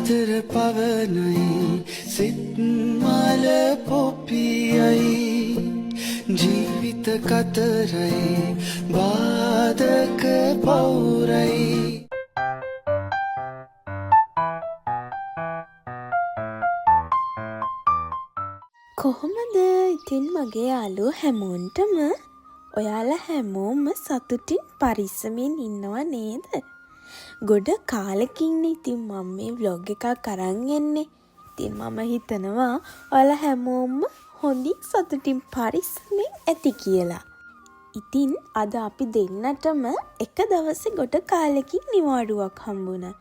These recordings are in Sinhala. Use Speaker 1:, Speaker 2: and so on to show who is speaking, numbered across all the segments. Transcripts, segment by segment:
Speaker 1: ආදර පවනයි සිත් මල පොපියයි ජීවිත කතරයි බාධක පවුරයි
Speaker 2: කොහොමද ඉතින් මගේ යාළුවෝ හැමෝන්ටම ඔයාලා හැමෝම සතුටින් පරිස්සමින් ඉන්නව නේද? ගොඩ කාලෙකින් ඉතින් මම මේ vlog එකක් අරන් එන්නේ. ඉතින් මම හිතනවා ඔයාලා හැමෝම හොඳින් සතුටින් පරිස්සමින් ඇති කියලා. ඉතින් අද අපි දෙන්නටම එක දවසේ ගොඩ කාලෙකින් නිවාඩුවක් හම්බුණා.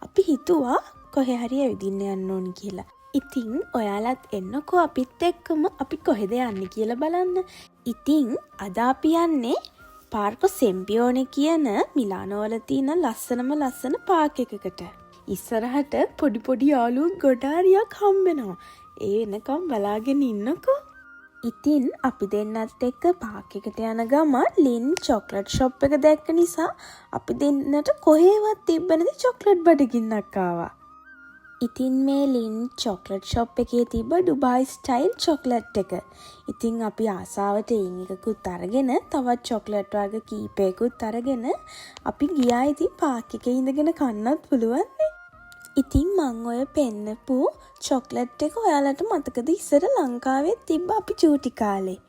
Speaker 2: අපි හිතුවා කොහේ හරි ඇවිදින්න යන්න ඕනි කියලා. ඉතින් ඔයාලත් එන්නකෝ අපිත් එක්කම අපි කොහෙද යන්නේ කියලා බලන්න. ඉතින් අද අපි යන්නේ පාර්කෝ සෙම්පියෝනේ කියන මිලානෝ වල තියෙන ලස්සන පාක් එකකට. ඉස්සරහට පොඩි යාළුවෝ ගොඩාරියක් හම්බෙනවා. ඒ වෙනකම් බලාගෙන ඉන්නකෝ. ඉතින් අපි දෙන්නත් එක්ක පාක් එකට යන ගම ලින් චොක්ලට් ෂොප් එක දැක්ක නිසා අපි දෙන්නට කොහෙවත් තිබ්බ නැති චොක්ලට් බඩගින්නක් ආවා. ඉතින් මේ ලින් චොක්ලට් ෂොප් එකේ තිබ්බ ඩුබායි ස්ටයිල් චොක්ලට් එක. ඉතින් අපි ආසාවට ඒන් එකකුත් අරගෙන තවත් චොක්ලට් වර්ග කීපයකුත් අරගෙන අපි ගියා. ඉතින් පාක් එකේ ඉඳගෙන කන්නත් පුළුවන් නේ. ඉතින් මං ඔය පෙන්නපු චොක්ලට් එක ඔයාලට මතකද ඉස්සර ලංකාවේ තිබ්බ අපි චූටි කාලේ?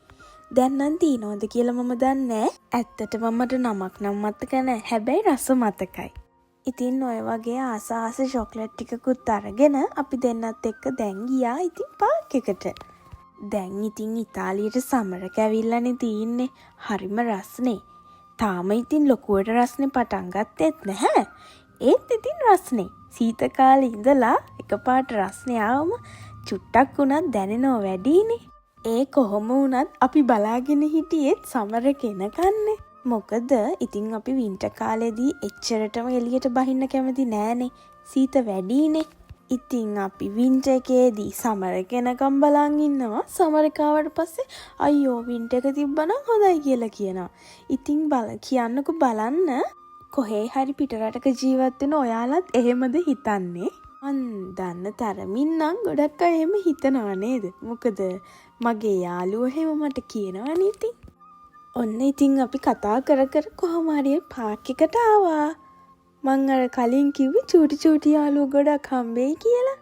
Speaker 2: දැන් නම් තියනවද කියලා මම දන්නේ නැහැ. ඇත්තටම මට නමක් නම් මතක නැහැ. හැබැයි රස මතකයි. ඉතින් ඔය වගේ ආස චොක්ලට් ටිකකුත් අරගෙන අපි දෙන්නත් එක්ක දැන් ගියා ඉතින් පාක් එකට. දැන් ඉතින් ඉතාලියට සමර කැවිල්ලානේ තින්නේ. හරිම රස්නේ. තාම ඉතින් ලොකුවට රස්නේ පටන් ගත්තෙත් නැහැ. ඒත් ඉතින් රස්නේ. සීත කාලේ ඉඳලා එකපාරට රස්නේ ආවම චුට්ටක් උනත් දැනෙනව වැඩිනේ. ඒ කොහොම වුණත් අපි බලාගෙන හිටියෙත් සමර කෙනකන්නේ. මොකද ඉතින් අපි වින්ටර් කාලේදී එච්චරටම එළියට බහින්න කැමති නෑනේ. සීත වැඩිනේ. ඉතින් අපි වින්ටර් එකේදී සමර කෙනකම් බලන් ඉන්නවා. සමර කාවට පස්සේ අයියෝ වින්ටර් එක තිබ්බනම් හොඳයි කියලා කියනවා. ඉතින් කියන්නකෝ බලන්න කොහේ හරි පිටරටක ජීවත් වෙන ඔයාලත් එහෙමද හිතන්නේ? මන් දන්න තරමින් නම් ගොඩක් අය එහෙම හිතනවා නේද? මොකද මගේ යාළුවෝ එහෙම මට කියනවනේ ඉතින්. ඔන්න ඉතින් අපි කතා කර කොහොම හරි පාක් එකට ආවා. මං අර කලින් කිව්වේ චූටි යාළුවෝ ගොඩක් හම්බෙයි කියලා.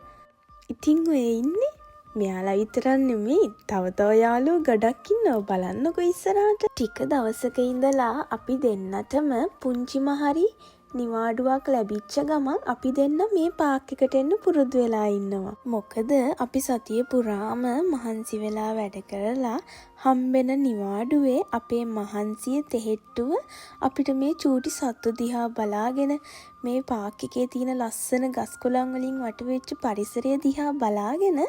Speaker 2: ඉතින් ඔය ඉන්නේ. මෙයාලා විතරක් නෙමෙයි තව යාළුවෝ ගොඩක් ඉන්නවා. බලන්නකෝ ඉස්සරහට. ටික දවසක ඉඳලා අපි දෙන්නටම පුංචිම හරි නිවාඩුවක් ලැබිච්ච ගමන් අපි දෙන්න මේ පාක් එකට එන්න පුරුදු වෙලා ඉන්නවා. මොකද අපි සතිය පුරාම මහන්සි වෙලා වැඩ කරලා හම්බෙන නිවාඩුවේ අපේ මහන්සිය තෙහෙට්ටුව අපිට මේ චූටි සත්තු දිහා බලාගෙන මේ පාක් එකේ තියෙන ලස්සන ගස් කොළන් වලින් වටවෙච්ච පරිසරය දිහා බලාගෙන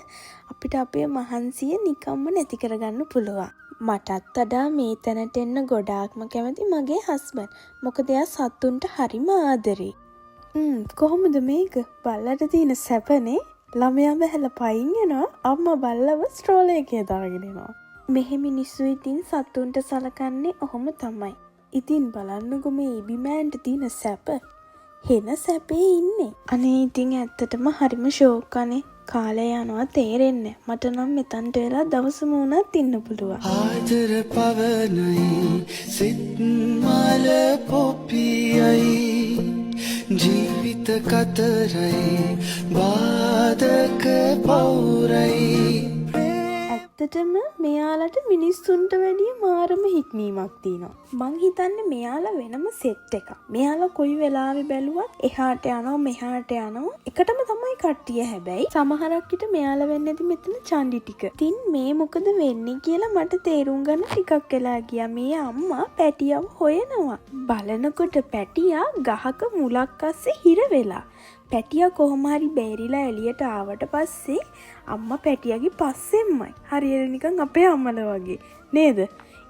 Speaker 2: අපිට අපේ මහන්සිය නිකම්ම නැති කරගන්න පුළුවන්. මටත් වඩා මේ තැනට එන්න ගොඩාක්ම කැමති මගේ හස්බන්ඩ්. මොකද එයා සත්තුන්ට හරිම ආදරේ. කොහොමද මේක? බල්ලට තියෙන සැපනේ. ළමයා බහැලා පයින් යනවා. අම්මා බල්ලව ස්ට්‍රෝලර් එකේ දාගෙන එනවා. මෙහෙ මිනිස්සු ඉතින් සත්තුන්ට සලකන්නේ ඔහොම තමයි. ඉතින් බලන්නකෝ මේ ඉබිමෑන්ට තියෙන සැප. හෙන සැපේ ඉන්නේ. අනේ ඉතින් ඇත්තටම හරිම ෂෝක් අනේ. කාලය යනවා තේරෙන්නේ. මට නම් මෙතනට වෙලා දවසම වුණත් ඉන්න පුළුවන්.
Speaker 1: ආදර පවනයි සිත් මල පොපියයි ජීවිත කතරයි බාධක පවුරයි.
Speaker 2: ඇත්තටම මෙයාලට මිනිස්සුන්ට වැඩිය මාරම හික්මීමක් තියෙනවා. මං හිතන්නේ මෙයාලා වෙනම සෙට් එකක්. මෙයාලා කොයි වෙලාවෙ බැලුවත් එහාට යනවා මෙහාට යනවා. එකටම තමයි කට්ටිය හැබැයි. සමහරක් විට මෙයාලා වෙන්නේ නැති මෙතන චන්ඩි ටික. ඉතින් මේ මොකද වෙන්නේ කියලා මට තේරුම් ගන්න ටිකක් වෙලා ගියා. මේ අම්මා පැටියව හොයනවා. බලනකොට පැටියා ගහක මුලක් අස්සේ හිර වෙලා. පැටියා කොහොම හරි බේරිලා එළියට ආවට පස්සේ අම්මා පැටියාගේ පස්සෙන්මයි. හරියට නිකන් අපේ අම්මලා වගේ නේද?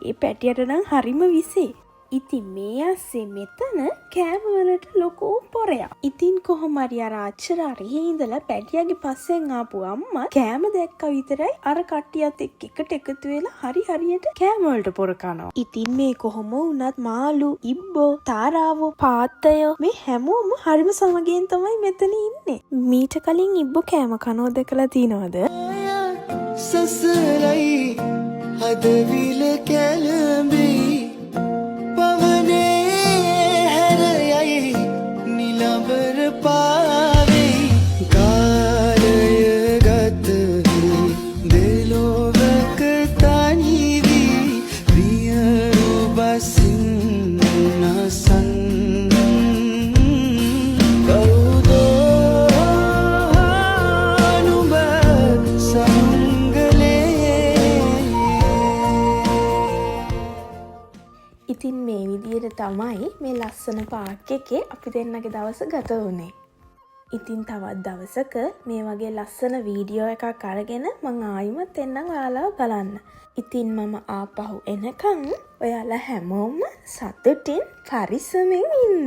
Speaker 2: ඒ පැටියට නම් හරිම විසේ. ඉතින් මේ අස්සේ මෙතන කෑමවලට ලොකු පොරයක්. ඉතින් කොහොම හරි අර අච්චර අරහේ ඉඳලා පැටියාගේ පස්සෙන් ආපු අම්මා කෑම දැක්ක විතරයි අර කට්ටියත් එකට එකතු වෙලා හරියට කෑම වලට පොර කනවා. ඉතින් මේ කොහොම වුණත් මාළු, ඉබ්බෝ, තාරාවෝ, පාත්තයෝ මේ හැමෝම හරිම සමගියෙන් තමයි මෙතන ඉන්නේ. මීට කලින් ඉබ්බෝ කෑම කනෝ දැකලා තියනවද?
Speaker 1: සසරයි හදවිල කැළඹී පවනේ හැරයයි නිලඹර පාවෙයි කාලය ගතහි දෙලොවක තනිවී වියරු බසින් නසන්
Speaker 2: ඉතින් මේ විදියට තමයි මේ ලස්සන පාර්ක් එකේ අපි දෙන්නගේ දවස ගත වුණේ. ඉතින් තවත් දවසක මේ වගේ ලස්සන වීඩියෝ එකක් අරගෙන මං ආයිමත් එන්නම් ඔයාලව බලන්න. ඉතින් මම ආපහු එනකන් ඔයාලා හැමෝම සතුටින් පරිස්සමෙන් ඉන්න.